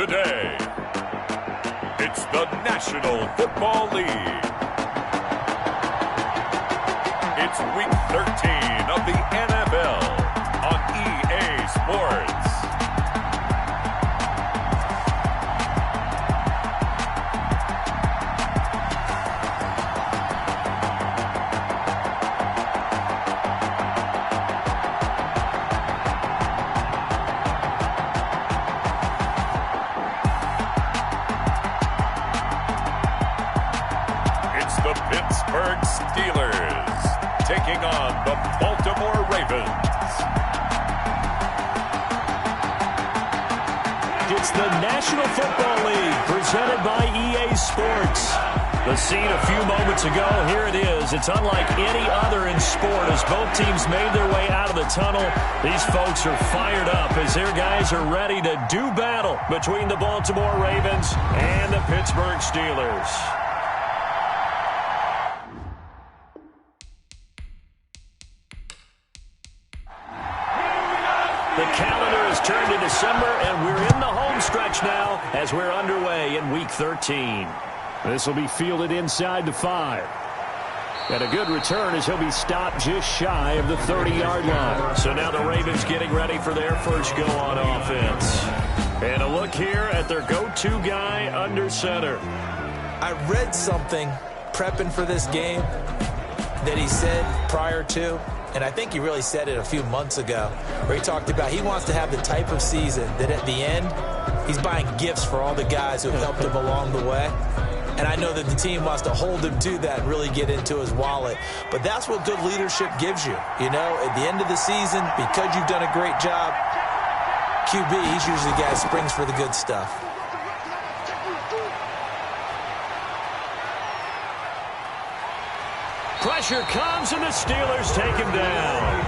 today. It's the National Football League. It's Week 13 of the NFL on EA Sports. The Pittsburgh Steelers taking on the Baltimore Ravens. It's the National Football League presented by EA Sports. The scene a few moments ago, here it is. It's unlike any other in sport as both teams made their way out of the tunnel. These folks are fired up as their guys are ready to do battle between the Baltimore Ravens and the Pittsburgh Steelers. The calendar has turned to December, and we're in the home stretch now as we're underway in Week 13. This will be fielded inside the 5. And a good return as he'll be stopped just shy of the 30-yard line. So now the Ravens getting ready for their first go on offense. And a look here at their go-to guy under center. I read something prepping for this game that he said prior to, and I think he really said it a few months ago, where he talked about he wants to have the type of season that at the end, he's buying gifts for all the guys who have helped him along the way. And I know that the team wants to hold him to that and really get into his wallet. But that's what good leadership gives you. You know, at the end of the season, because you've done a great job, QB, he's usually the guy who springs for the good stuff. Pressure comes, and the Steelers take him down.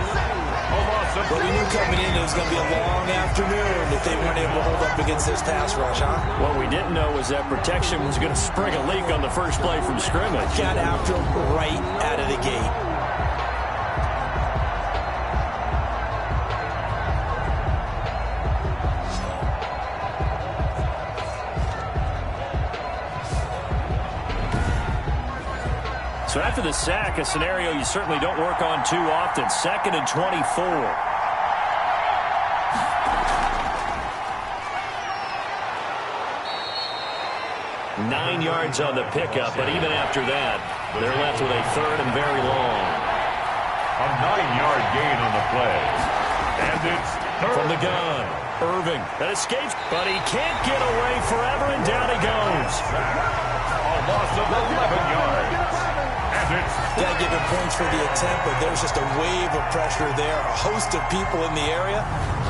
But we knew coming in it was going to be a long afternoon if they weren't able to hold up against this pass rush, huh? What we didn't know was that protection was going to spring a leak on the first play from scrimmage. Got after him right out of the gate. So after the sack, a scenario you certainly don't work on too often. 2nd and 24. 9 yards on the pickup, but even after that, they're left with a 3rd and very long. A 9-yard gain on the play. And it's third. From the gun, Irving. That escapes, but he can't get away forever, and down he goes. A loss of 11 yards. Got to give him points for the attempt, but there's just a wave of pressure there. A host of people in the area.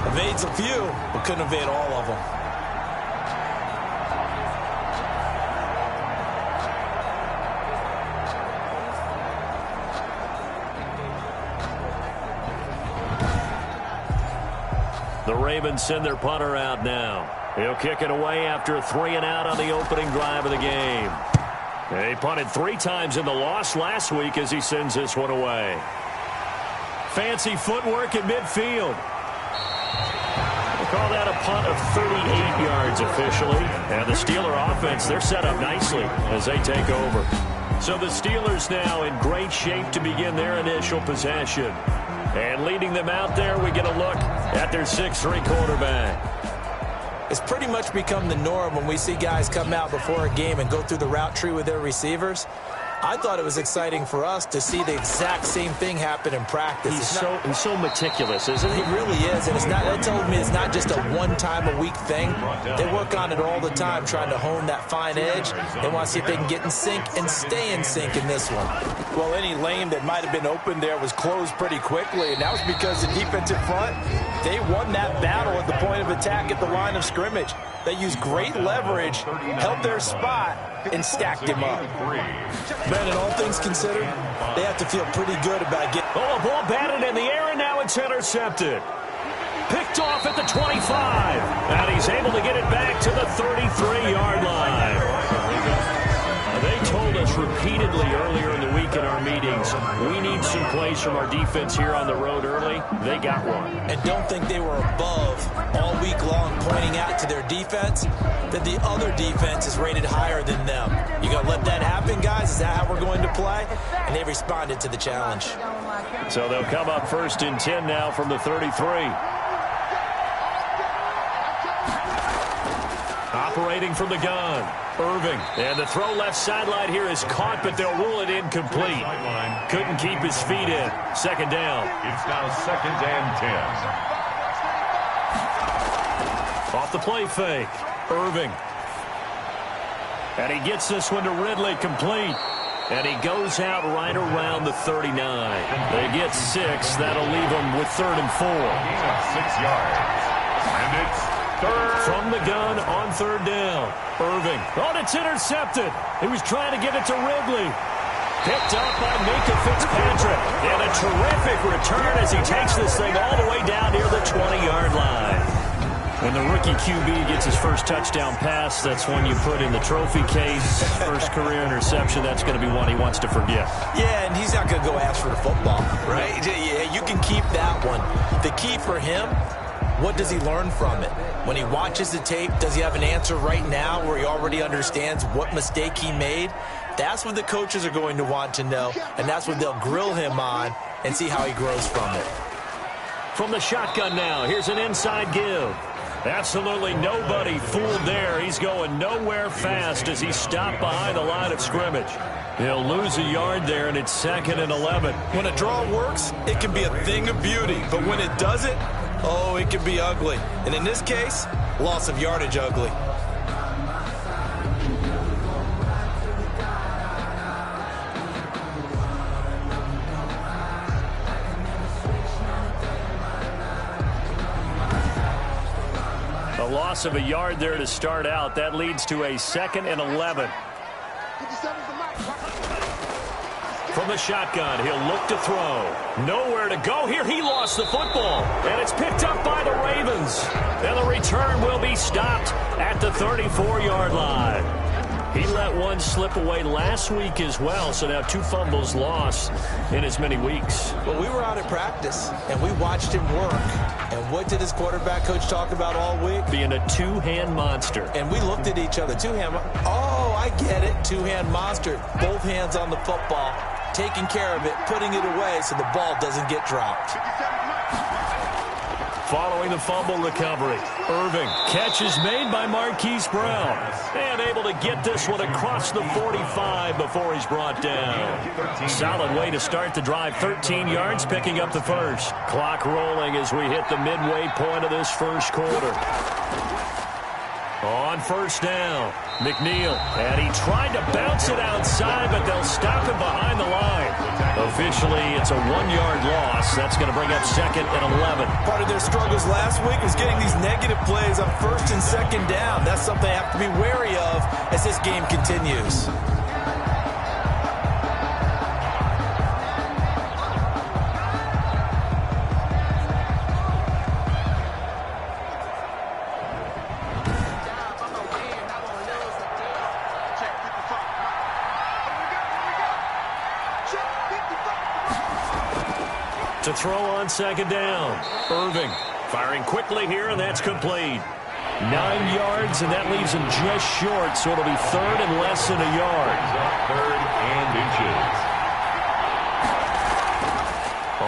Evades a few, but couldn't evade all of them. The Ravens send their punter out now. He'll kick it away after a 3-and-out on the opening drive of the game. He punted 3 times in the loss last week as he sends this one away. Fancy footwork in midfield. We'll call that a punt of 38 yards officially. And the Steeler offense, they're set up nicely as they take over. So the Steelers now in great shape to begin their initial possession. And leading them out there, we get a look at their 6'3" quarterback. It's pretty much become the norm when we see guys come out before a game and go through the route tree with their receivers. I thought it was exciting for us to see the exact same thing happen in practice. He's so meticulous, isn't he? He really is, and that told me it's not just a one-time-a-week thing. They work on it all the time, trying to hone that fine edge. They want to see if they can get in sync and stay in sync in this one. Well, any lane that might have been open there was closed pretty quickly, and that was because the defensive front, they won that battle at the point of attack at the line of scrimmage. They used great leverage, held their spot, and stacked him up. Man, all things considered, they have to feel pretty good about getting... Oh, a ball batted in the air, and now it's intercepted. Picked off at the 25. And he's able to get it back to the 33-yard line. They told us repeatedly earlier in the week in our meetings, we need some plays from our defense here on the road early. They got one. And don't think they were above all week long pointing out to their defense that the other defense is rated higher than them. You going to let that happen, guys? Is that how we're going to play? And they responded to the challenge. So they'll come up 1st and 10 now from the 33. Operating from the gun, Irving. And the throw left sideline here is caught, but they'll rule it incomplete. Couldn't keep his feet in. 2nd down. It's now 2nd and 10. Off the play fake, Irving. And he gets this one to Ridley, complete. And he goes out right around the 39. They get 6. That'll leave them with 3rd and 4. 6 yards. And it's 3rd. From the gun on 3rd down. Irving. Oh, it's intercepted. He was trying to get it to Ridley. Picked up by Minkah Fitzpatrick. And a terrific return as he takes this thing all the way down near the 20-yard line. When the rookie QB gets his first touchdown pass, that's one you put in the trophy case. First career interception, that's going to be one he wants to forget. Yeah, and he's not going to go ask for the football, right? Yeah, you can keep that one. The key for him, what does he learn from it? When he watches the tape, does he have an answer right now where he already understands what mistake he made? That's what the coaches are going to want to know, and that's what they'll grill him on and see how he grows from it. From the shotgun now, here's an inside give. Absolutely nobody fooled there. He's going nowhere fast as he's stopped behind the line of scrimmage. He'll lose a yard there, and it's 2nd and 11. When a draw works, it can be a thing of beauty. But when it doesn't, oh, it can be ugly. And in this case, loss of yardage ugly. Loss of a yard there to start out. That leads to a 2nd and 11. From the shotgun, he'll look to throw. Nowhere to go here. He lost the football. And it's picked up by the Ravens. And the return will be stopped at the 34-yard line. He let one slip away last week as well, so now 2 fumbles lost in as many weeks. Well, we were out at practice, and we watched him work. And what did his quarterback coach talk about all week? Being a two-hand monster. And we looked at each other. Two-hand. Oh, I get it. Two-hand monster. Both hands on the football, taking care of it, putting it away so the ball doesn't get dropped. Following the fumble recovery, Irving. Catch is made by Marquise Brown. And able to get this one across the 45 before he's brought down. Solid way to start the drive. 13 yards, picking up the first. Clock rolling as we hit the midway point of this first quarter. On 1st down, McNeil. And he tried to bounce it outside, but they'll stop him behind the line. Officially, it's a 1-yard loss. That's going to bring up 2nd and 11. Part of their struggles last week was getting these negative plays on 1st and 2nd down. That's something they have to be wary of as this game continues. To throw on 2nd down. Irving firing quickly here, and that's complete. 9 yards, and that leaves him just short, so it'll be 3rd and less than a yard. 3rd and inches.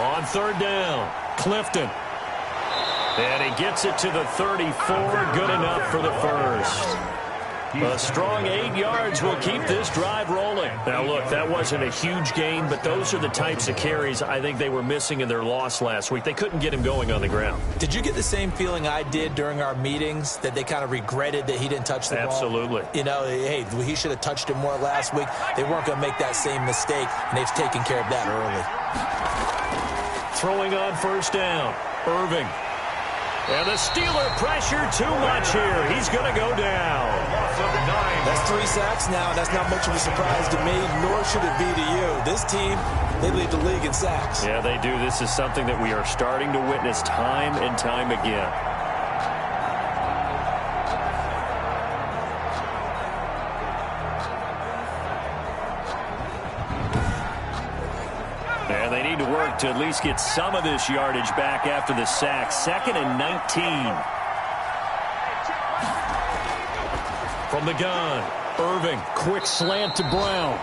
On 3rd down, Clifton. And he gets it to the 34, good enough for the first. A strong 8 yards will keep this drive rolling. Now, look, that wasn't a huge gain, but those are the types of carries I think they were missing in their loss last week. They couldn't get him going on the ground. Did you get the same feeling I did during our meetings, that they kind of regretted that he didn't touch the ball? Absolutely. You know, hey, he should have touched it more last week. They weren't going to make that same mistake, and they've taken care of that early. Throwing on 1st down, Irving. And the Steeler pressure too much here. He's going to go down. That's 3 sacks now, and that's not much of a surprise to me, nor should it be to you. This team, they lead the league in sacks. Yeah, they do. This is something that we are starting to witness time and time again. And they need to work to at least get some of this yardage back after the sack. 2nd and 19. From the gun, Irving, quick slant to Brown.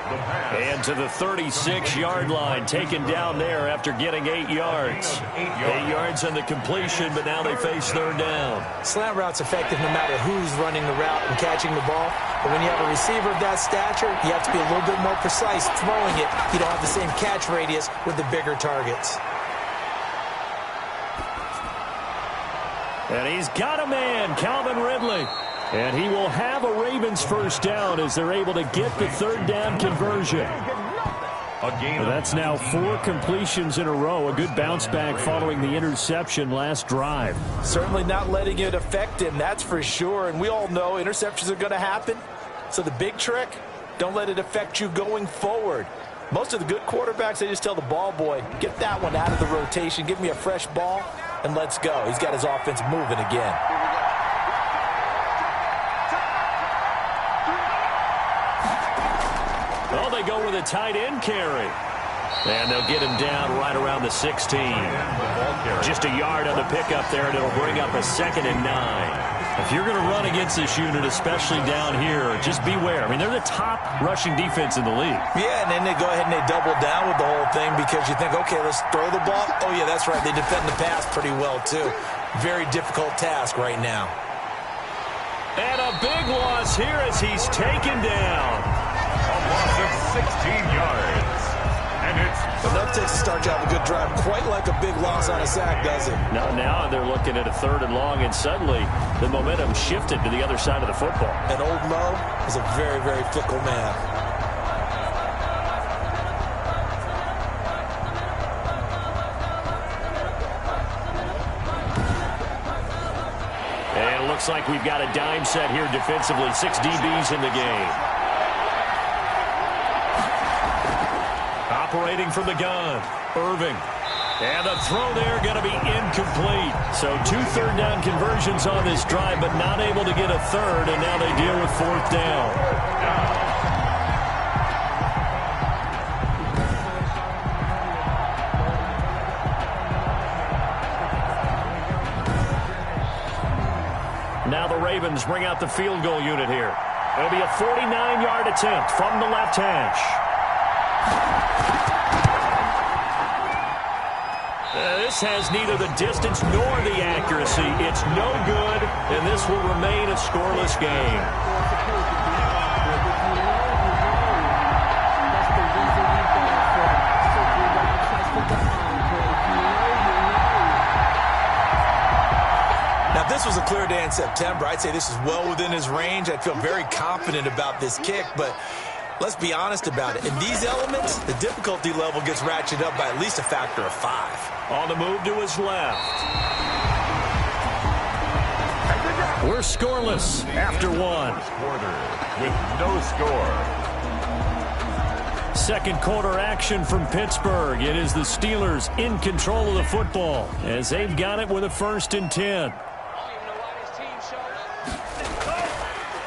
And to the 36-yard line, taken down there after getting 8 yards. 8 yards on the completion, but now they face third down. Slant route's effective no matter who's running the route and catching the ball. But when you have a receiver of that stature, you have to be a little bit more precise throwing it. You don't have the same catch radius with the bigger targets. And he's got a man, Calvin Ridley. And he will have a Ravens first down as they're able to get the third down conversion. Well, that's now 4 completions in a row. A good bounce back following the interception last drive. Certainly not letting it affect him, that's for sure. And we all know interceptions are going to happen. So the big trick, don't let it affect you going forward. Most of the good quarterbacks, they just tell the ball boy, get that one out of the rotation, give me a fresh ball, and let's go. He's got his offense moving again. Well, they go with a tight end carry. And they'll get him down right around the 16. Just a yard on the pickup there, and it'll bring up a 2nd and 9. If you're going to run against this unit, especially down here, just beware. I mean, they're the top rushing defense in the league. Yeah, and then they go ahead and they double down with the whole thing because you think, okay, let's throw the ball. Oh, yeah, that's right. They defend the pass pretty well, too. Very difficult task right now. And a big loss here as he's taken down. A loss of 16 yards. And it's enough to start you off a good drive. Quite like a big loss on a sack, does it? Now they're looking at a 3rd and long, and suddenly the momentum shifted to the other side of the football. And Old Mo is a very, very fickle man. And it looks like we've got a dime set here defensively. 6 DBs in the game. Operating from the gun, Irving. And the throw there going to be incomplete. So 2 third down conversions on this drive, but not able to get a third, and now they deal with 4th down. Now the Ravens bring out the field goal unit here. It'll be a 49-yard attempt from the left hash. This has neither the distance nor the accuracy. It's no good, and this will remain a scoreless game. Now, if this was a clear day in September, I'd say this is well within his range. I'd feel very confident about this kick, but let's be honest about it. In these elements, the difficulty level gets ratcheted up by at least a factor of 5. On the move to his left. We're scoreless after 1. quarter with no score. Second quarter action from Pittsburgh. It is the Steelers in control of the football as they've got it with a 1st and 10.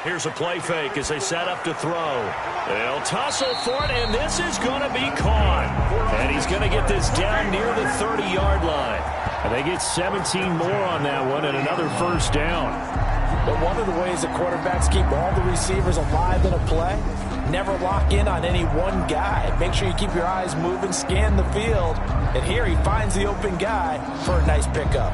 Here's a play fake as they set up to throw. They'll tussle for it, and this is going to be caught. And he's going to get this down near the 30-yard line. And they get 17 more on that one and another 1st down. But one of the ways that quarterbacks keep all the receivers alive in a play, never lock in on any one guy. Make sure you keep your eyes moving, scan the field. And here he finds the open guy for a nice pickup.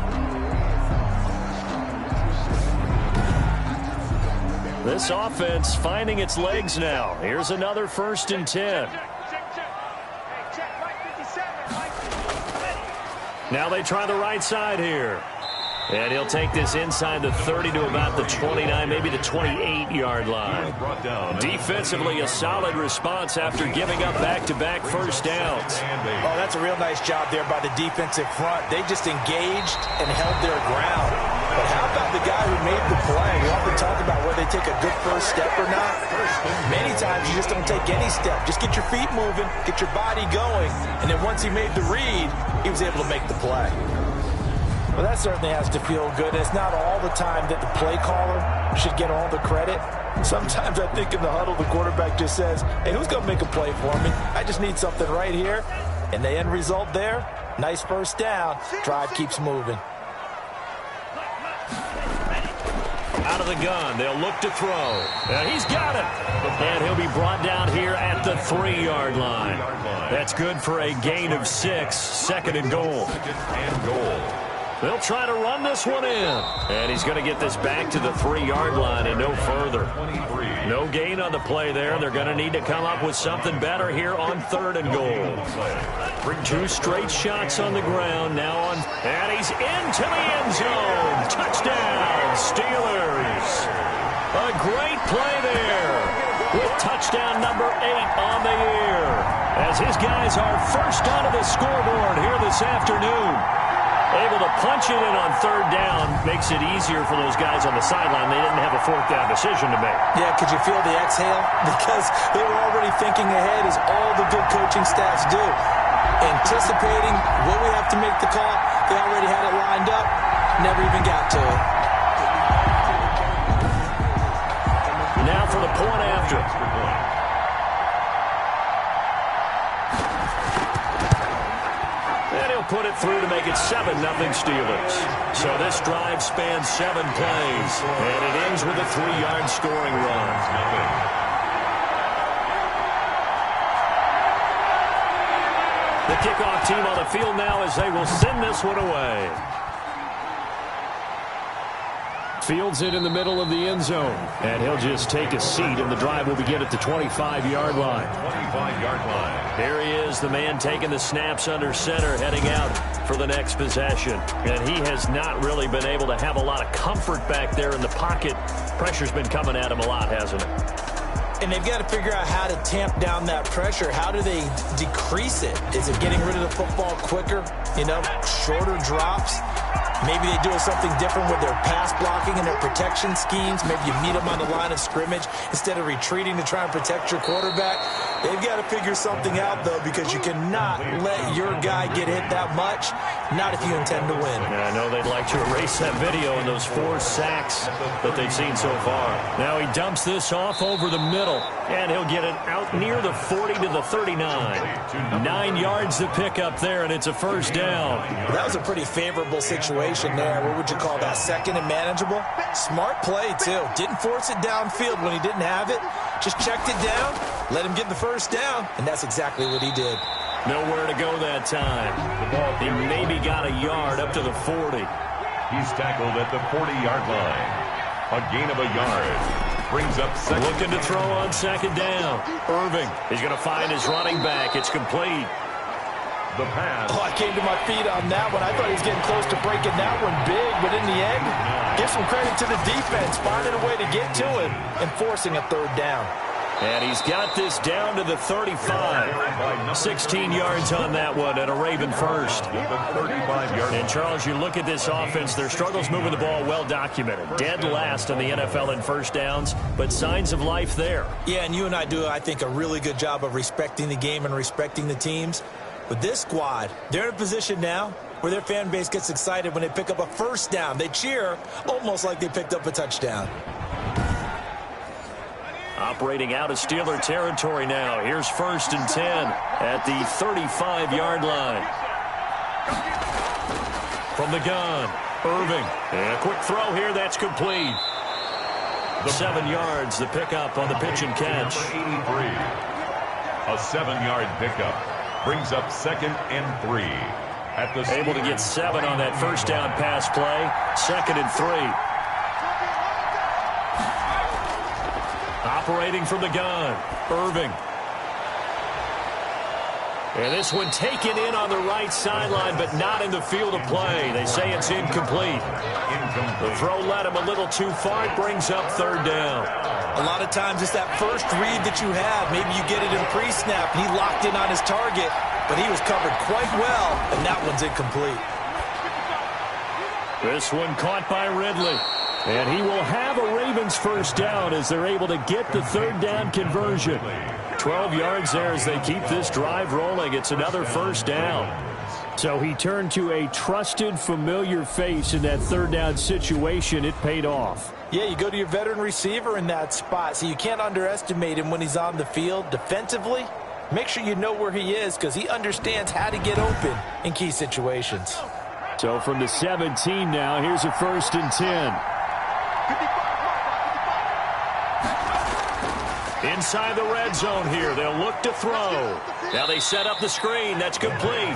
This offense finding its legs now. Here's another 1st and 10. Now they try the right side here. And he'll take this inside the 30 to about the 29, maybe the 28-yard line. Defensively, a solid response after giving up back-to-back 1st downs. Oh, that's a real nice job there by the defensive front. They just engaged and held their ground. But how about the guy who made the play? We often talk about whether they take a good first step or not. Many times you just don't take any step. Just get your feet moving, get your body going, and then once he made the read, he was able to make the play. Well, that certainly has to feel good. It's not all the time that the play caller should get all the credit. Sometimes I think in the huddle, the quarterback just says, hey, who's going to make a play for me? I just need something right here. And the end result there, nice 1st down. Drive keeps moving. Out of the gun, they'll look to throw. And he's got it. And he'll be brought down here at the 3-yard line. That's good for a gain of 6, second and goal. They'll try to run this one in. And he's going to get this back to the 3-yard line and no further. No gain on the play there. They're going to need to come up with something better here on 3rd and goal. 2 straight shots on the ground now on. And he's into the end zone. Touchdown, Steelers. A great play there with touchdown number 8 on the year. As his guys are first onto the scoreboard here this afternoon. Able to punch it in on 3rd down makes it easier for those guys on the sideline. They didn't have a 4th down decision to make. Yeah, could you feel the exhale? Because they were already thinking ahead, as all the good coaching staffs do. Anticipating what we have to make the call. They already had it lined up. Never even got to it. Now for the point after. Put it through to make it 7-0 Steelers. So this drive spans 7 plays, and it ends with a 3-yard scoring run. The kickoff team on the field now as they will send this one away. Fields it in the middle of the end zone, and he'll just take a seat, and the drive will begin at the 25-yard line. 25-yard line. Here he is, the man taking the snaps under center, heading out for the next possession. And he has not really been able to have a lot of comfort back there in the pocket. Pressure's been coming at him a lot, hasn't it? And they've got to figure out how to tamp down that pressure. How do they decrease it? Is it getting rid of the football quicker? You know, shorter drops? Maybe they do something different with their pass blocking and their protection schemes. Maybe you meet them on the line of scrimmage instead of retreating to try and protect your quarterback. They've got to figure something out, though, because you cannot let your guy get hit that much, not if you intend to win. Yeah, I know they'd like to erase that video and those 4 sacks that they've seen so far. Now he dumps this off over the middle, and he'll get it out near the 40 to the 39. 9 yards to pick up there, and it's a 1st down. Well, that was a pretty favorable situation there. What would you call that? 2nd and manageable? Smart play, too. Didn't force it downfield when he didn't have it. Just checked it down, let him get the 1st down, and that's exactly what he did. Nowhere to go that time. He maybe got a yard up to the 40. He's tackled at the 40-yard line. A gain of a yard. Brings up 2nd. Looking to throw on 2nd down. Irving. He's going to find his running back. It's complete. The pass. Oh, I came to my feet on that one. I thought he was getting close to breaking that one big, but in the end, give some credit to the defense, finding a way to get to him and forcing a 3rd down. And he's got this down to the 35. 16 yards on that one and a Raven 1st. And, Charles, you look at this offense, their struggles moving the ball well documented. Dead last in the NFL in 1st downs, but signs of life there. Yeah, and you and I do, I think, a really good job of respecting the game and respecting the teams. With this squad, they're in a position now where their fan base gets excited when they pick up a 1st down. They cheer almost like they picked up a touchdown. Operating out of Steeler territory now. Here's 1st and 10 at the 35-yard line. From the gun, Irving. And a quick throw here, that's complete. 7 yards, the pickup on the pitch and catch. A 7-yard pickup. Brings up 2nd and 3. At the able to get 7 on that 1st down pass play. 2nd and 3. Operating from the gun, Irving. And this one taken in on the right sideline, but not in the field of play. They say it's incomplete. The throw led him a little too far. It brings up 3rd down. A lot of times it's that first read that you have. Maybe you get it in pre-snap. He locked in on his target, but he was covered quite well, and that one's incomplete. This one caught by Ridley. And he will have a Ravens 1st down as they're able to get the 3rd down conversion. 12 yards there as they keep this drive rolling. It's another 1st down. So he turned to a trusted, familiar face in that 3rd down situation. It paid off. Yeah, you go to your veteran receiver in that spot, so you can't underestimate him when he's on the field defensively. Make sure you know where he is because he understands how to get open in key situations. So from the 17 now, here's a 1st and 10. Inside the red zone here. They'll look to throw. Now they set up the screen. That's complete.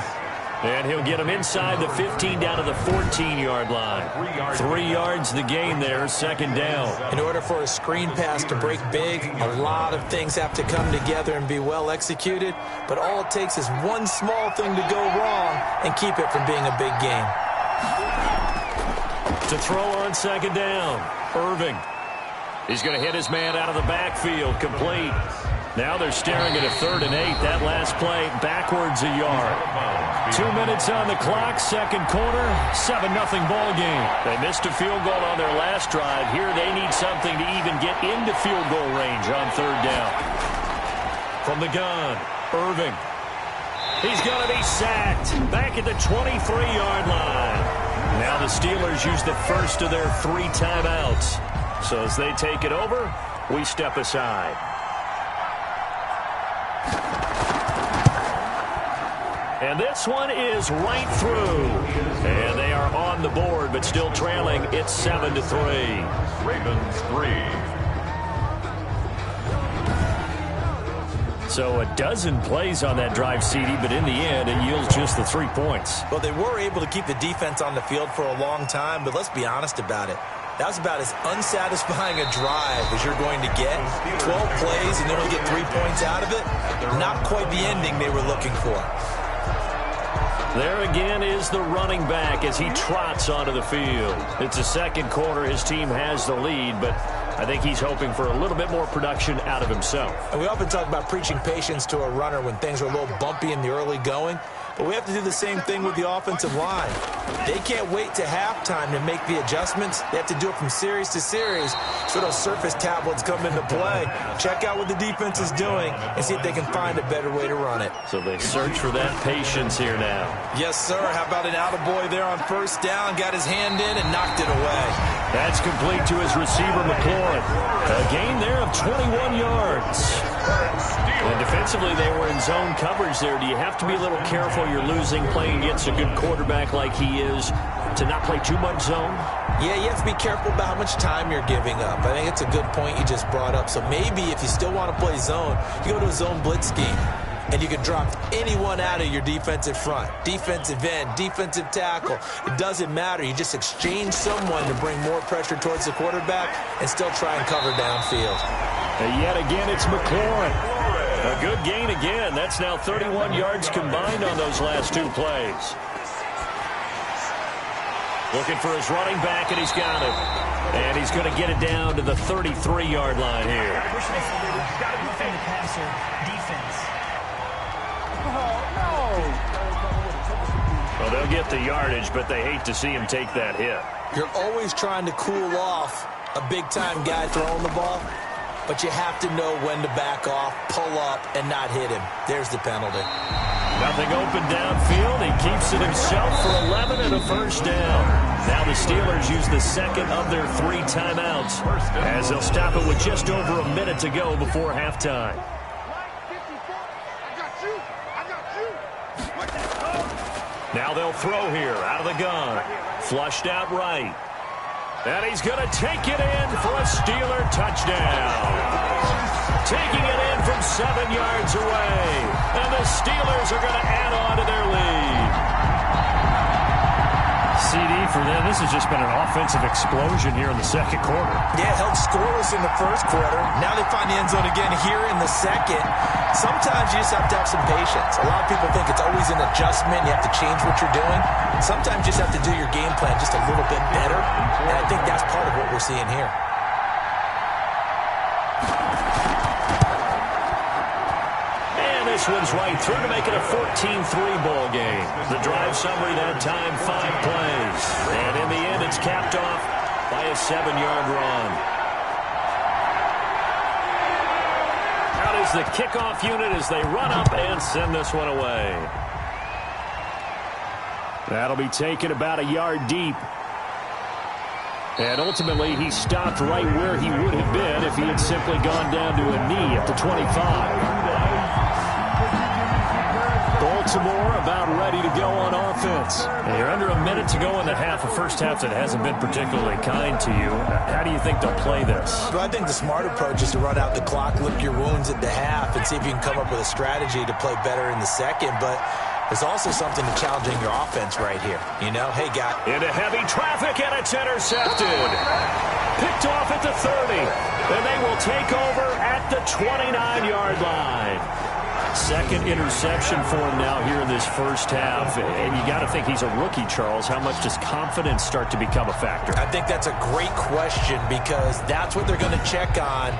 And he'll get him inside the 15 down to the 14-yard line. 3 yards the gain there, second down. In order for a screen pass to break big, a lot of things have to come together and be well executed. But all it takes is one small thing to go wrong and keep it from being a big gain. To throw on second down, Irving. He's going to hit his man out of the backfield, complete. Now they're staring at a 3rd and 8. That last play backwards a yard. 2 minutes on the clock, second quarter, 7-0 ball game. They missed a field goal on their last drive. Here they need something to even get into field goal range on 3rd down. From the gun, Irving. He's going to be sacked back at the 23-yard line. Now the Steelers use the first of their 3 timeouts. So as they take it over, we step aside. And this one is right through. And they are on the board, but still trailing. It's 7-3. Ravens 3. So a dozen plays on that drive, CD, but in the end, it yields just the 3 points. Well, they were able to keep the defense on the field for a long time, but let's be honest about it. That was about as unsatisfying a drive as you're going to get. 12 plays and then only get 3 points out of it. Not quite the ending they were looking for. There again is the running back as he trots onto the field. It's the second quarter. His team has the lead, but I think he's hoping for a little bit more production out of himself. And we often talk about preaching patience to a runner when things are a little bumpy in the early going. But we have to do the same thing with the offensive line. They can't wait to halftime to make the adjustments. They have to do it from series to series so those surface tablets come into play. Check out what the defense is doing and see if they can find a better way to run it. So they search for that patience here now. Yes, sir. How about an attaboy there on first down? Got his hand in and knocked it away. That's complete to his receiver, McLaurin. A gain there of 21 yards. And defensively, they were in zone coverage there. Do you have to be a little careful? You're losing playing against a good quarterback like he is to not play too much zone? Yeah, you have to be careful about how much time you're giving up. I think it's a good point you just brought up. So maybe if you still want to play zone, you go to a zone blitz scheme. And you can drop anyone out of your defensive front. Defensive end, defensive tackle. It doesn't matter. You just exchange someone to bring more pressure towards the quarterback and still try and cover downfield. And yet again, it's McLaurin. A good gain again. That's now 31 yards combined on those last 2 plays. Looking for his running back, and he's got it. And he's going to get it down to the 33-yard line here. Well, they'll get the yardage, but they hate to see him take that hit. You're always trying to cool off a big-time guy throwing the ball, but you have to know when to back off, pull up, and not hit him. There's the penalty. Nothing open downfield. He keeps it himself for 11 and a first down. Now the Steelers use the second of their 3 timeouts as they'll stop it with just over a minute to go before halftime. Now they'll throw here out of the gun. Flushed out right. And he's going to take it in for a Steeler touchdown. Taking it in from 7 yards away. And the Steelers are going to add on to their lead. CD for them, this has just been an offensive explosion here in the second quarter. Yeah, held scoreless in the first quarter. Now they find the end zone again here in the second. Sometimes you just have to have some patience. A lot of people think it's always an adjustment. You have to change what you're doing. Sometimes you just have to do your game plan just a little bit better. And I think that's part of what we're seeing here. This one's right through to make it a 14-3 ball game. The drive summary that time, 5 plays. And in the end, it's capped off by a 7-yard run. Out is the kickoff unit as they run up and send this one away. That'll be taken about a yard deep. And ultimately, he stopped right where he would have been if he had simply gone down to a knee at the 25. Baltimore about ready to go on offense. And you're under a minute to go in the half, a first half that hasn't been particularly kind to you. How do you think they'll play this? Well, I think the smart approach is to run out the clock, lick your wounds at the half, and see if you can come up with a strategy to play better in the second. But there's also something to challenging your offense right here. You know, hey, guy. Into heavy traffic, and it's intercepted. Picked off at the 30. And they will take over at the 29-yard line. Second interception for him now here in this first half. And you got to think he's a rookie, Charles. How much does confidence start to become a factor? I think that's a great question because that's what they're going to check on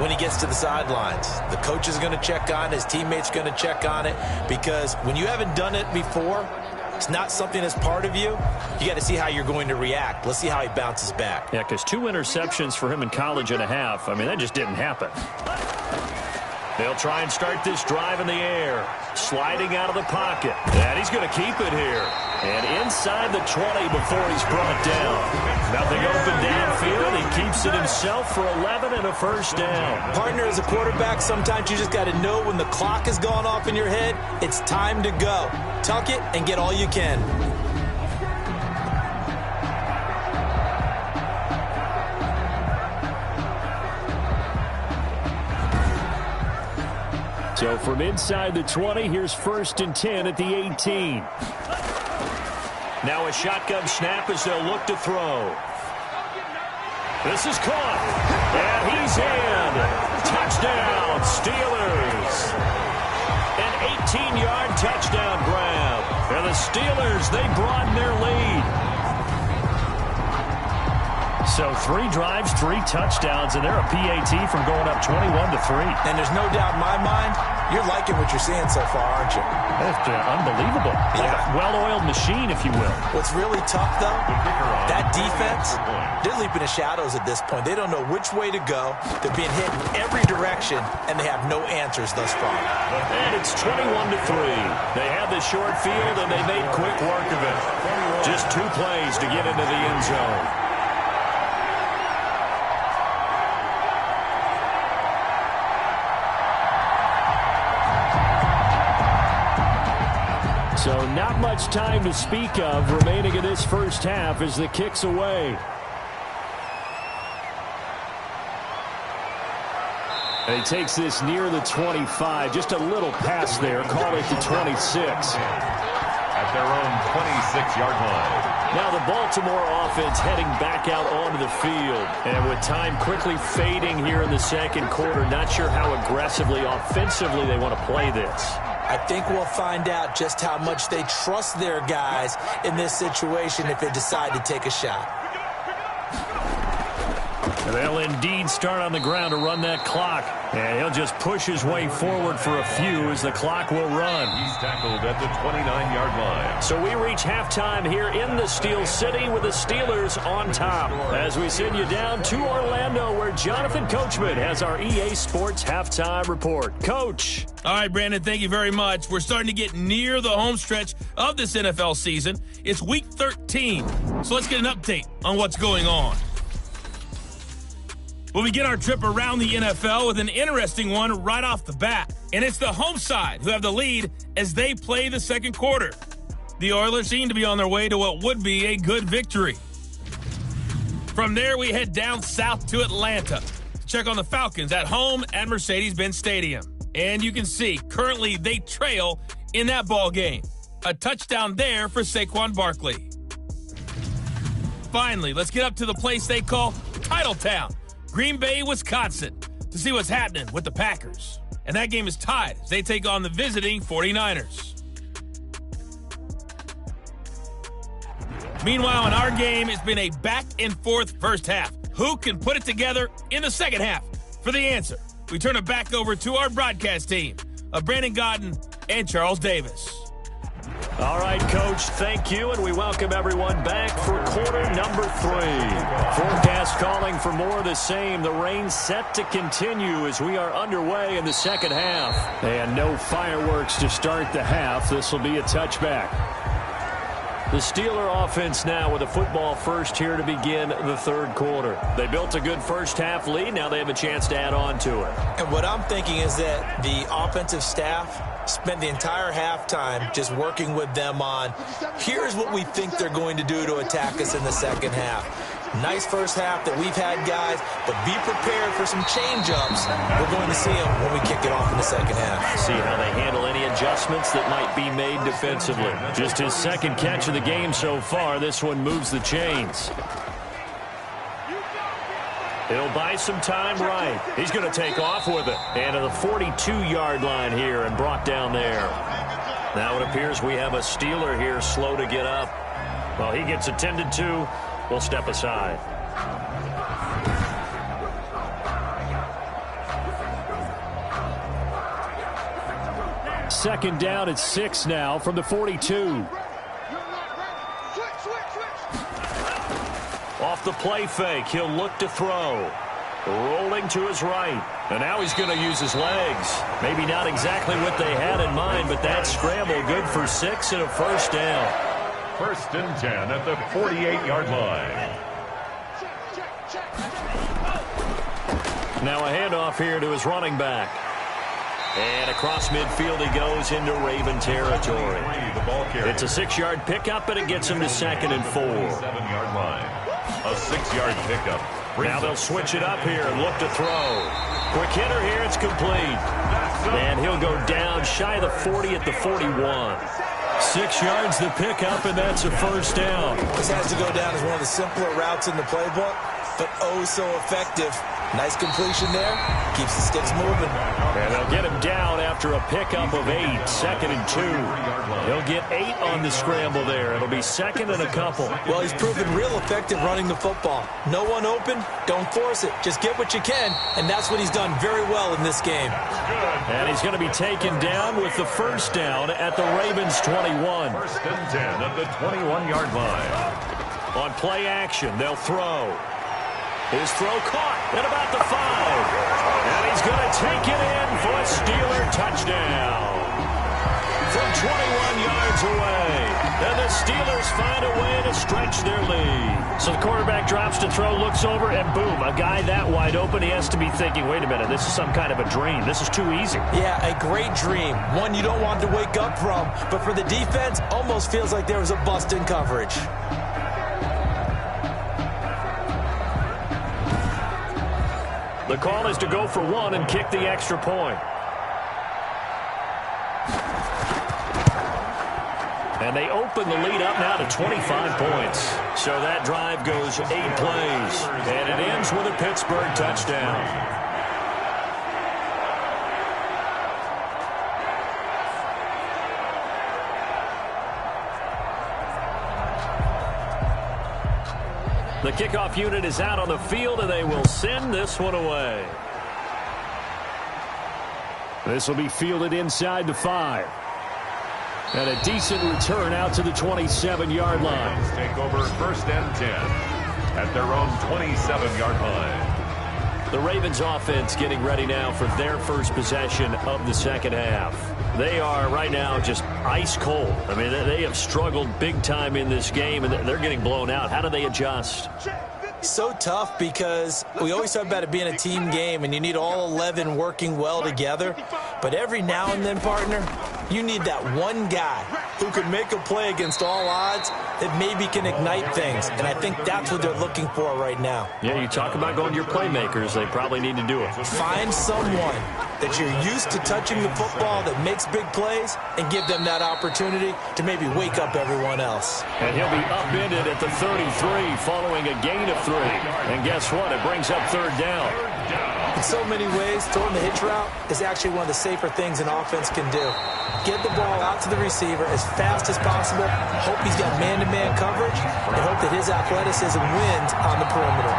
when he gets to the sidelines. The coach is going to check on it. His teammates are going to check on it because when you haven't done it before, it's not something that's part of you. You got to see how you're going to react. Let's see how he bounces back. Yeah, because 2 interceptions for him in college and a half. I mean, that just didn't happen. They'll try and start this drive in the air. Sliding out of the pocket. And he's going to keep it here. And inside the 20 before he's brought down. Nothing open downfield. He keeps it himself for 11 and a first down. Partner, as a quarterback, sometimes you just got to know when the clock has gone off in your head, it's time to go. Tuck it and get all you can. So from inside the 20, here's 1st and 10 at the 18. Now a shotgun snap as they'll look to throw. This is caught. And he's in. Touchdown, Steelers. An 18-yard touchdown grab. And the Steelers, they broaden their lead. So 3 drives, 3 touchdowns, and they're a PAT from going up 21-3. And there's no doubt in my mind, you're liking what you're seeing so far, aren't you? That's unbelievable. Like a well-oiled machine, if you will. What's really tough, though, that defense, they're leaping the shadows at this point. They don't know which way to go. They're being hit in every direction, and they have no answers thus far. And it's 21-3. They had the short field, and they made quick work of it. Just 2 plays to get into the end zone. So not much time to speak of remaining in this first half as the kick's away. And he takes this near the 25. Just a little pass there. Call it the 26. At their own 26-yard line. Now the Baltimore offense heading back out onto the field. And with time quickly fading here in the second quarter, not sure how aggressively, offensively they want to play this. I think we'll find out just how much they trust their guys in this situation if they decide to take a shot. They'll indeed start on the ground to run that clock. And he'll just push his way forward for a few as the clock will run. He's tackled at the 29-yard line. So we reach halftime here in the Steel City with the Steelers on top. As we send you down to Orlando where Jonathan Coachman has our EA Sports Halftime Report. Coach. All right, Brandon, thank you very much. We're starting to get near the home stretch of this NFL season. It's Week 13, so let's get an update on what's going on. We'll begin our trip around the NFL with an interesting one right off the bat. And it's the home side who have the lead as they play the second quarter. The Oilers seem to be on their way to what would be a good victory. From there, we head down south to Atlanta to check on the Falcons at home at Mercedes-Benz Stadium. And you can see, currently they trail in that ball game. A touchdown there for Saquon Barkley. Finally, let's get up to the place they call Titletown, Green Bay, Wisconsin, to see what's happening with the Packers. And that game is tied as they take on the visiting 49ers. Meanwhile, in our game, it's been a back-and-forth first half. Who can put it together in the second half? For the answer, we turn it back over to our broadcast team of Brandon Gaudin and Charles Davis. All right, Coach, thank you, and we welcome everyone back for quarter number 3. Forecast calling for more of the same. The rain set to continue as we are underway in the second half. And no fireworks to start the half. This will be a touchback. The Steeler offense now with a football first here to begin the third quarter. They built a good first half lead. Now they have a chance to add on to it. And what I'm thinking is that the offensive staff spent the entire halftime just working with them on, here's what we think they're going to do to attack us in the second half. Nice first half that we've had, guys, but be prepared for some change-ups. We're going to see them when we kick it off in the second half. See how they handle any adjustments that might be made defensively. Just his second catch of the game so far. This one moves the chains. He'll buy some time right. He's going to take off with it. And to the 42-yard line here and brought down there. Now it appears we have a Steeler here slow to get up. Well, he gets attended to. We'll step aside. Second down at 6 now from the 42. Off the play fake, he'll look to throw. Rolling to his right. And now he's going to use his legs. Maybe not exactly what they had in mind, but that scramble good for 6 and a first down. First and 10 at the 48-yard line. Now a handoff here to his running back. And across midfield he goes into Raven territory. It's a 6-yard pickup, and it gets him to 2nd and 4. 7-yard line. A 6-yard pickup. Now they'll switch it up here and look to throw. Quick hitter here, it's complete. And he'll go down shy of the 40 at the 41. 6 yards the pickup, and that's a first down. This has to go down as one of the simpler routes in the playbook, but oh so effective. Nice completion there. Keeps the sticks moving. And they'll get him down after a pickup of 8. 2nd and 2. He'll get 8 on the scramble there. It'll be 2nd and a couple. Well, he's proven real effective running the football. No one open, don't force it. Just get what you can, and that's what he's done very well in this game. And he's going to be taken down with the first down at the Ravens 21. First and 10 at the 21-yard line. On play action, they'll throw. His throw caught at about the 5. And he's going to take it in for a Steeler touchdown. From 21 yards away. And the Steelers find a way to stretch their lead. So the quarterback drops to throw, looks over, and boom, a guy that wide open. He has to be thinking, wait a minute, this is some kind of a dream. This is too easy. Yeah, a great dream. One you don't want to wake up from. But for the defense, almost feels like there was a bust in coverage. The call is to go for 1 and kick the extra point. And they open the lead up now to 25 points. So that drive goes 8 plays. And it ends with a Pittsburgh touchdown. The kickoff unit is out on the field, and they will send this one away. This will be fielded inside the 5. And a decent return out to the 27-yard line. Take over first and 10 at their own 27-yard line. The Ravens offense getting ready now for their first possession of the second half. They are right now just ice cold. I mean, they have struggled big time in this game, and they're getting blown out. How do they adjust? So tough because we always talk about it being a team game, and you need all 11 working well together. But every now and then, partner, you need that one guy who can make a play against all odds that maybe can ignite things. And I think that's what they're looking for right now. Yeah, you talk about going to your playmakers. They probably need to do it. Find someone that you're used to touching the football that makes big plays and give them that opportunity to maybe wake up everyone else. And he'll be upended at the 33 following a gain of 3. And guess what? It brings up third down. In so many ways, throwing the hitch route is actually one of the safer things an offense can do. Get the ball out to the receiver as fast as possible, hope he's got man-to-man coverage, and hope that his athleticism wins on the perimeter.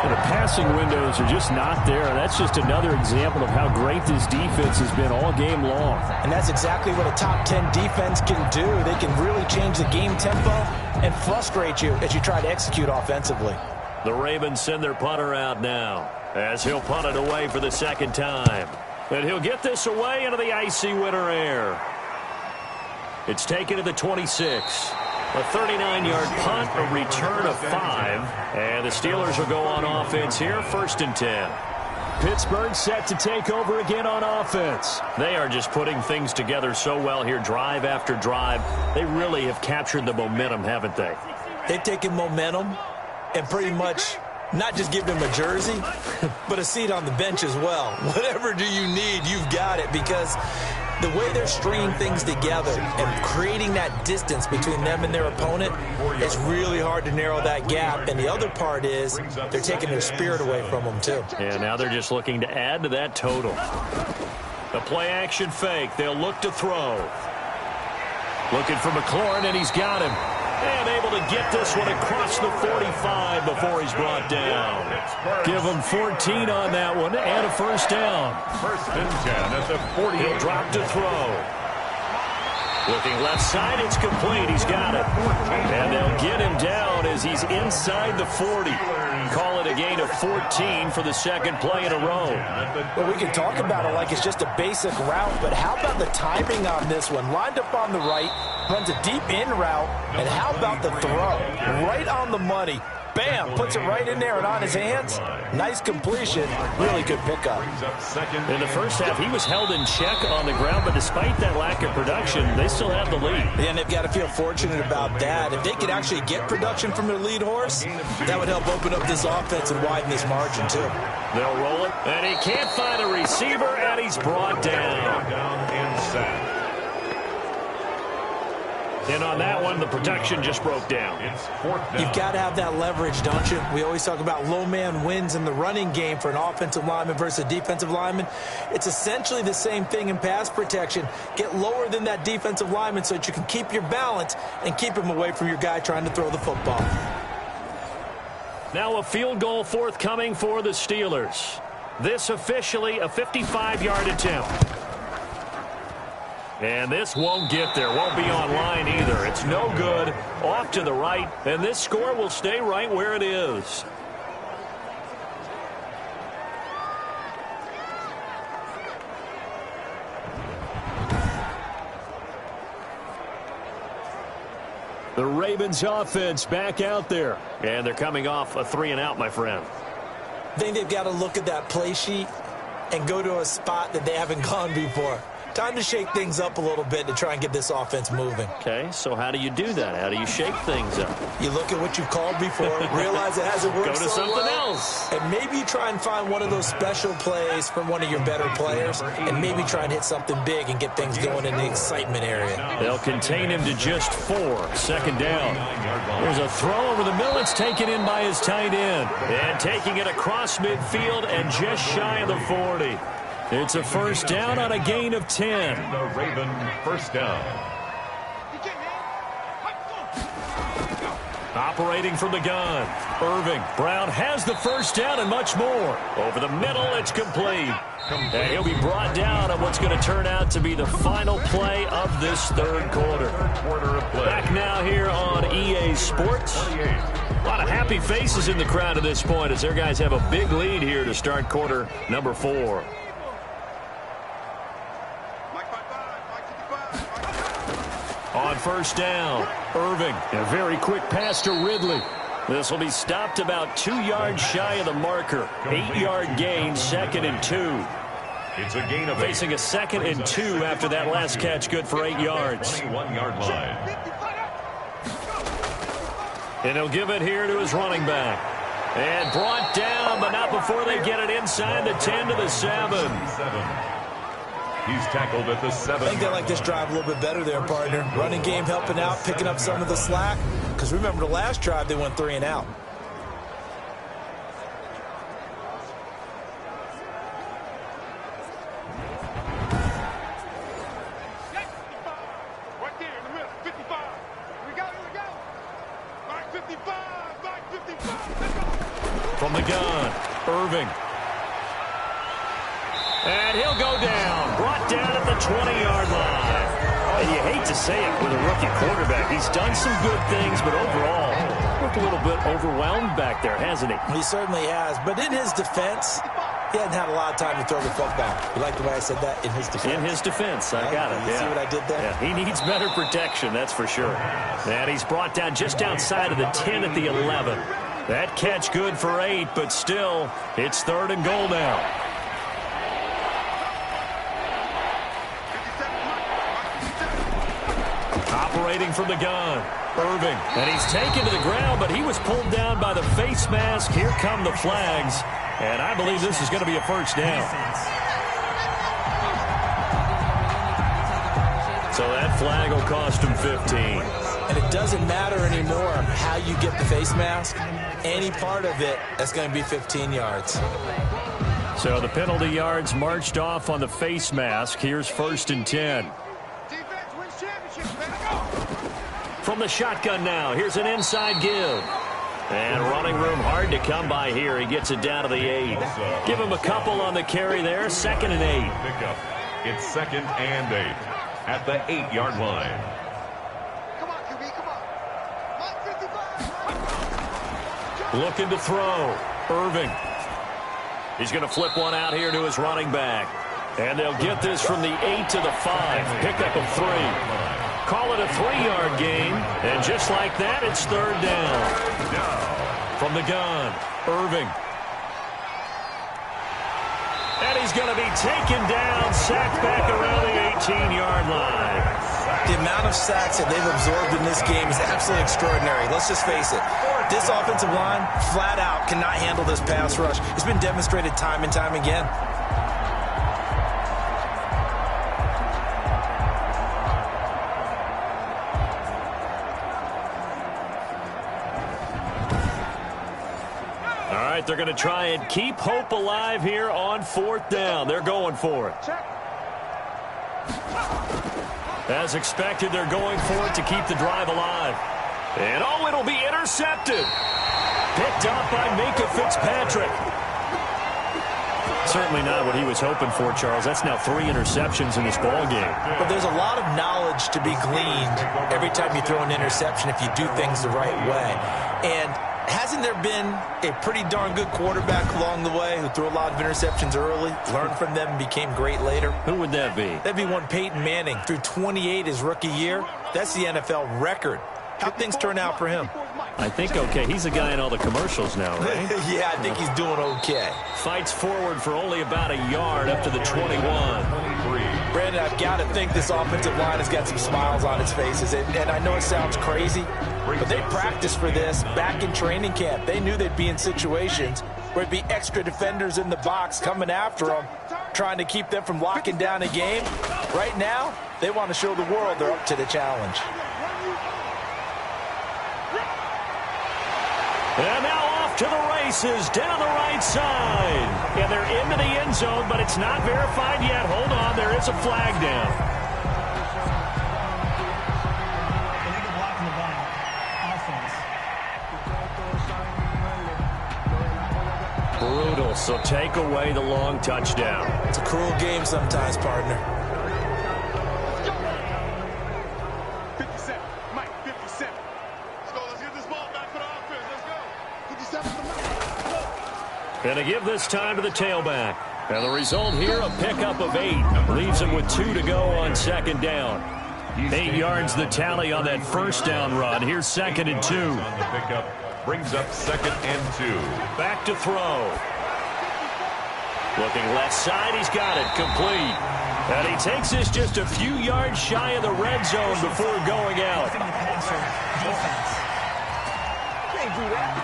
And the passing windows are just not there. That's just another example of how great this defense has been all game long. And that's exactly what a top 10 defense can do. They can really change the game tempo and frustrate you as you try to execute offensively. The Ravens send their punter out now as he'll punt it away for the second time. And he'll get this away into the icy winter air. It's taken to the 26. A 39-yard punt, a return of 5. And the Steelers will go on offense here, first and 10. Pittsburgh set to take over again on offense. They are just putting things together so well here, drive after drive. They really have captured the momentum, haven't they? They've taken momentum and pretty much not just give him a jersey, but a seat on the bench as well. Whatever do you need, you've got it, because the way they're stringing things together and creating that distance between them and their opponent, it's really hard to narrow that gap. And the other part is they're taking their spirit away from them, too. And now they're just looking to add to that total. The play-action fake. They'll look to throw. Looking for McLaurin, and he's got him. And able to get this one across the 45 before he's brought down. Give him 14 on that one and a first down. First and 10 at the 40. He'll drop to throw. Looking left side, it's complete. He's got it. And they'll get him down as he's inside the 40. Call it a gain of 14 for the second play in a row. Well, we can talk about it like it's just a basic route, but how about the timing on this one? Lined up on the right, runs a deep in route, and how about the throw? Right on the money. Bam, puts it right in there and on his hands. Nice completion. Really good pickup. In the first half, he was held in check on the ground, but despite that lack of production, they still have the lead. And they've got to feel fortunate about that. If they could actually get production from their lead horse, that would help open up this offense and widen this margin, too. They'll roll it, and he can't find a receiver, and he's brought down. And sacked. And on that one, the protection just broke down. It's fourth down. You've got to have that leverage, don't you? We always talk about low man wins in the running game for an offensive lineman versus a defensive lineman. It's essentially the same thing in pass protection. Get lower than that defensive lineman so that you can keep your balance and keep him away from your guy trying to throw the football. Now a field goal forthcoming for the Steelers. This officially a 55-yard attempt. And this won't get there. Won't be on line either. It's no good. Off to the right. And this score will stay right where it is. The Ravens offense back out there. And they're coming off a 3-and-out, my friend. I think they've got to look at that play sheet and go to a spot that they haven't gone before. Time to shake things up a little bit to try and get this offense moving. Okay, so how do you do that? How do you shake things up? You look at what you've called before, realize it hasn't worked Go to so something well, else. and maybe you try and find one of those special plays from one of your better players, and maybe try and hit something big and get things going in the excitement area. They'll contain him to just 4. Second down. There's a throw over the middle. It's taken in by his tight end. And taking it across midfield and just shy of the 40. It's a first down on a gain of 10. The Raven first down. Operating from the gun. Irving. Brown has the first down and much more. Over the middle, it's complete. And he'll be brought down on what's going to turn out to be the final play of this third quarter. Back now here on EA Sports. A lot of happy faces in the crowd at this point as their guys have a big lead here to start quarter number 4. On first down, Irving. A very quick pass to Ridley. This will be stopped about 2 yards shy of the marker. 8-yard gain, 2nd and 2. It's a gain of 8. Facing a 2nd and 2 after that last catch, good for 8 yards. 21-yard line. And he'll give it here to his running back. And brought down, but not before they get it inside the 10 to the 7. He's tackled at the 7. I think they like this drive a little bit better there, partner. Running game helping out, picking up some of the slack. Because remember, the last drive, they went 3-and-out. Right there in the middle, 55. We got it. Back 55, back 55. Let's go. From the gun, Irving. And he'll go down. Brought down at the 20-yard line. And you hate to say it with a rookie quarterback. He's done some good things, but overall, looked a little bit overwhelmed back there, hasn't he? He certainly has. But in his defense, he hasn't had a lot of time to throw the football. You like the way I said that? In his defense. In his defense, I got it. You see what I did there? Yeah, he needs better protection, that's for sure. And he's brought down just outside of the 10 at the 11. That catch good for 8, but still, it's 3rd and goal now. separating from the gun. Irving. And he's taken to the ground, but he was pulled down by the face mask. Here come the flags. And I believe this is going to be a first down. So that flag will cost him 15. And it doesn't matter anymore how you get the face mask. Any part of it, that's going to be 15 yards. So the penalty yards marched off on the face mask. Here's 1st and 10. Defense wins championships, man. Go. From the shotgun now, here's an inside give. And running room hard to come by here. He gets it down to the 8. Give him a couple on the carry there. 2nd and 8. Pickup. It's 2nd and 8 at the 8-yard line. Come on, QB, come on. 55. Looking to throw. Irving. He's going to flip one out here to his running back. And they'll get this from the 8 to the 5. Pickup of 3. Call it a 3-yard gain. And just like that, it's 3rd down. From the gun, Irving. And he's going to be taken down, sacked back around the 18-yard line. The amount of sacks that they've absorbed in this game is absolutely extraordinary. Let's just face it. This offensive line, flat out, cannot handle this pass rush. It's been demonstrated time and time again. All right, they're going to try and keep hope alive here on 4th down. They're going for it. As expected, they're going for it to keep the drive alive. And, oh, it'll be intercepted. Picked up by Minkah Fitzpatrick. Certainly not what he was hoping for, Charles. That's now 3 interceptions in this ballgame. But there's a lot of knowledge to be gleaned every time you throw an interception if you do things the right way. And hasn't there been a pretty darn good quarterback along the way who threw a lot of interceptions early, learned from them, and became great later? Who would that be? That'd be one Peyton Manning. Threw 28 his rookie year. That's the NFL record. How'd things turn out for him? I think okay. He's a guy in all the commercials now, right? Yeah, I think he's doing okay. Fights forward for only about a yard up to the 21. Brandon, I've got to think this offensive line has got some smiles on its faces. And I know it sounds crazy, but they practiced for this back in training camp. They knew they'd be in situations where it'd be extra defenders in the box coming after them, trying to keep them from locking down a game. Right now, they want to show the world they're up to the challenge. And now off to the races, down the right side. And they're into the end zone, but it's not verified yet. Hold on, there is a flag down. Brutal, so take away the long touchdown. It's a cruel game sometimes, partner. 57. Mike, 57. Let's go. Let's get this ball back for the offense. Let's go. 57 to Mike. And to give this time to the tailback. And the result here, a pickup of 8. Leaves him with 2 to go on 2nd down. 8 yards the tally on that 1st down run. Here's 2nd and 2. On the pickup brings up 2nd and 2. Back to throw. Looking left side, he's got it, complete. And he takes this just a few yards shy of the red zone before going out. Can't do that.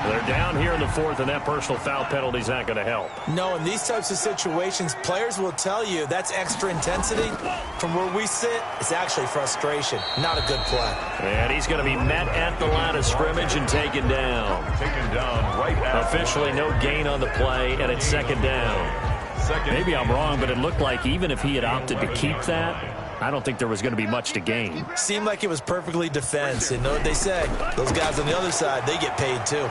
They're down here in the 4th, and that personal foul penalty is not going to help. No, in these types of situations, players will tell you that's extra intensity. From where we sit, it's actually frustration. Not a good play. And he's going to be met at the line of scrimmage and taken down. Taken down right at Officially no gain on the play, and it's 2nd down. Maybe I'm wrong, but it looked like even if he had opted to keep that, I don't think there was going to be much to gain. Seemed like it was perfectly defense. And know what they say? Those guys on the other side, they get paid too.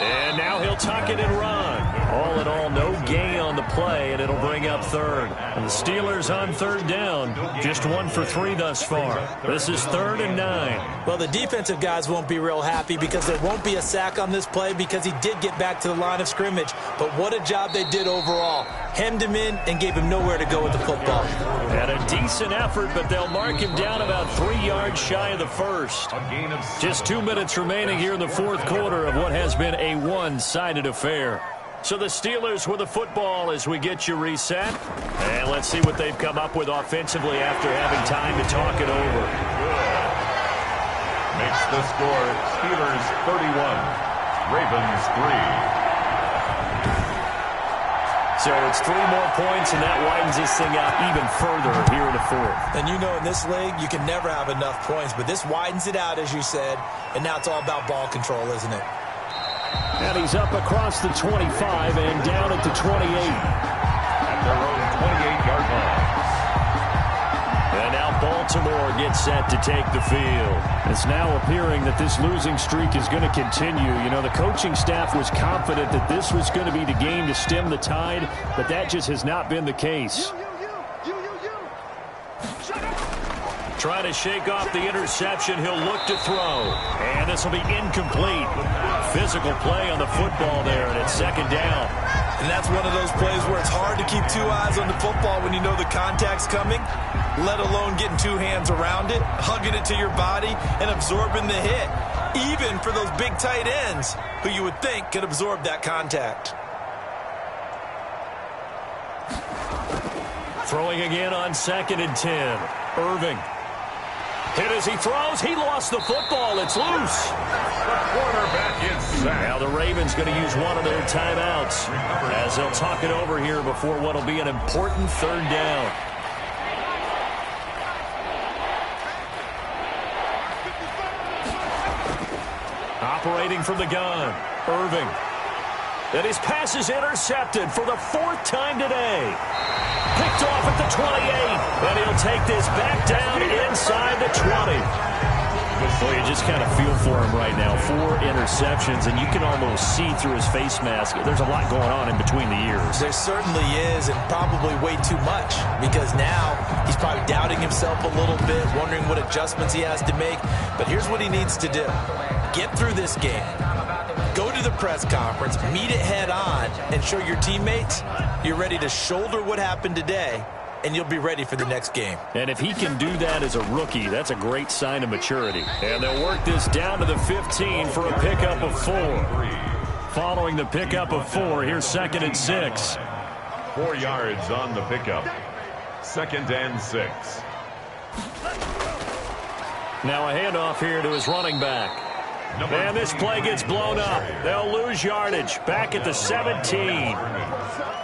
And now he'll tuck it and run. All in all, no gain on the play, and it'll bring up 3rd. And the Steelers on 3rd down, just 1 for 3 thus far. This is 3rd and 9. Well, the defensive guys won't be real happy because there won't be a sack on this play because he did get back to the line of scrimmage. But what a job they did overall. Hemmed him in and gave him nowhere to go with the football. And a decent effort, but they'll mark him down about 3 yards shy of the 1st. a gain of Just 2 minutes remaining here in the 4th quarter of what has been a one-sided affair. So the Steelers with the football as we get you reset. And let's see what they've come up with offensively after having time to talk it over. Good. Makes the score Steelers 31, Ravens 3. So it's 3 more points, and that widens this thing out even further here in the fourth. And you know in this league, you can never have enough points, but this widens it out, as you said, and now it's all about ball control, isn't it? And he's up across the 25 and down at the 28. At their own 28-yard line. And now Baltimore gets set to take the field. It's now appearing that this losing streak is going to continue. You know, the coaching staff was confident that this was going to be the game to stem the tide, but that just has not been the case. Trying to shake off the interception. He'll look to throw. And this will be incomplete. Physical play on the football there, and it's second down. And that's one of those plays where it's hard to keep 2 eyes on the football when you know the contact's coming, let alone getting 2 hands around it, hugging it to your body, and absorbing the hit, even for those big tight ends who you would think could absorb that contact. Throwing again on 2nd and 10. Irving. Hit as he throws. He lost the football. It's loose. The quarterback is sacked. Now the Ravens going to use one of their timeouts as they'll talk it over here before what will be an important 3rd down. Operating from the gun. Irving. And his pass is intercepted for the 4th time today. Picked off at the 28, and he'll take this back down inside the 20. Well, you just kind of feel for him right now. 4 interceptions, and you can almost see through his face mask. There's a lot going on in between the ears. There certainly is, and probably way too much, because now he's probably doubting himself a little bit, wondering what adjustments he has to make. But here's what he needs to do. Get through this game. Go to the press conference, meet it head on, and show your teammates you're ready to shoulder what happened today, and you'll be ready for the next game. And if he can do that as a rookie, that's a great sign of maturity. And they'll work this down to the 15 for a pickup of 4. Following the pickup of 4, here's 2nd and 6. 4 yards on the pickup. 2nd and 6. Now a handoff here to his running back. And this play gets blown up. They'll lose yardage. Back at the 17.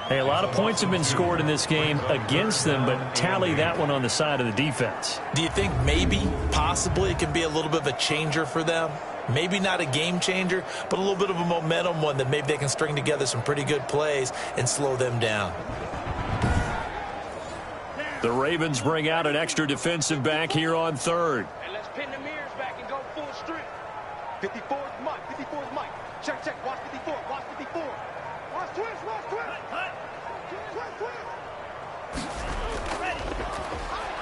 Hey, a lot of points have been scored in this game against them, but tally that one on the side of the defense. Do you think maybe, possibly, it can be a little bit of a changer for them? Maybe not a game changer, but a little bit of a momentum one that maybe they can string together some pretty good plays and slow them down. The Ravens bring out an extra defensive back here on 3rd. And let's pin the mirrors back and go full strength. 54 is Mike. 54 is Mike. Check, check. Watch 54. Watch 54. Watch twist. Watch twist. Twist, twist.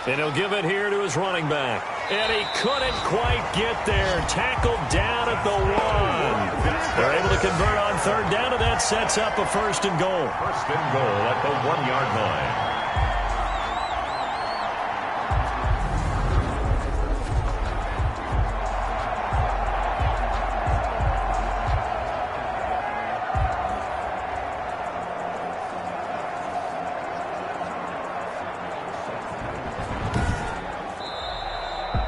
And he'll give it here to his running back. And he couldn't quite get there. Tackled down at the 1. They're able to convert on 3rd down, and that sets up a 1st and goal. 1st and goal at the 1-yard line.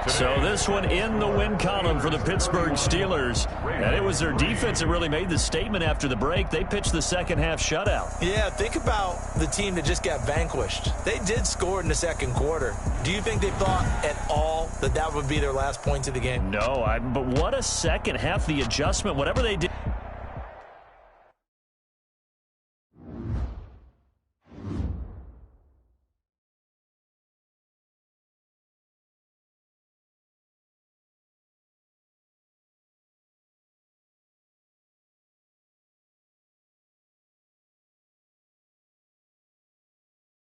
So this one in the win column for the Pittsburgh Steelers. And it was their defense that really made the statement after the break. They pitched the second-half shutout. Yeah, think about the team that just got vanquished. They did score in the 2nd quarter. Do you think they thought at all that that would be their last points of the game? No, but what a second half. The adjustment, whatever they did.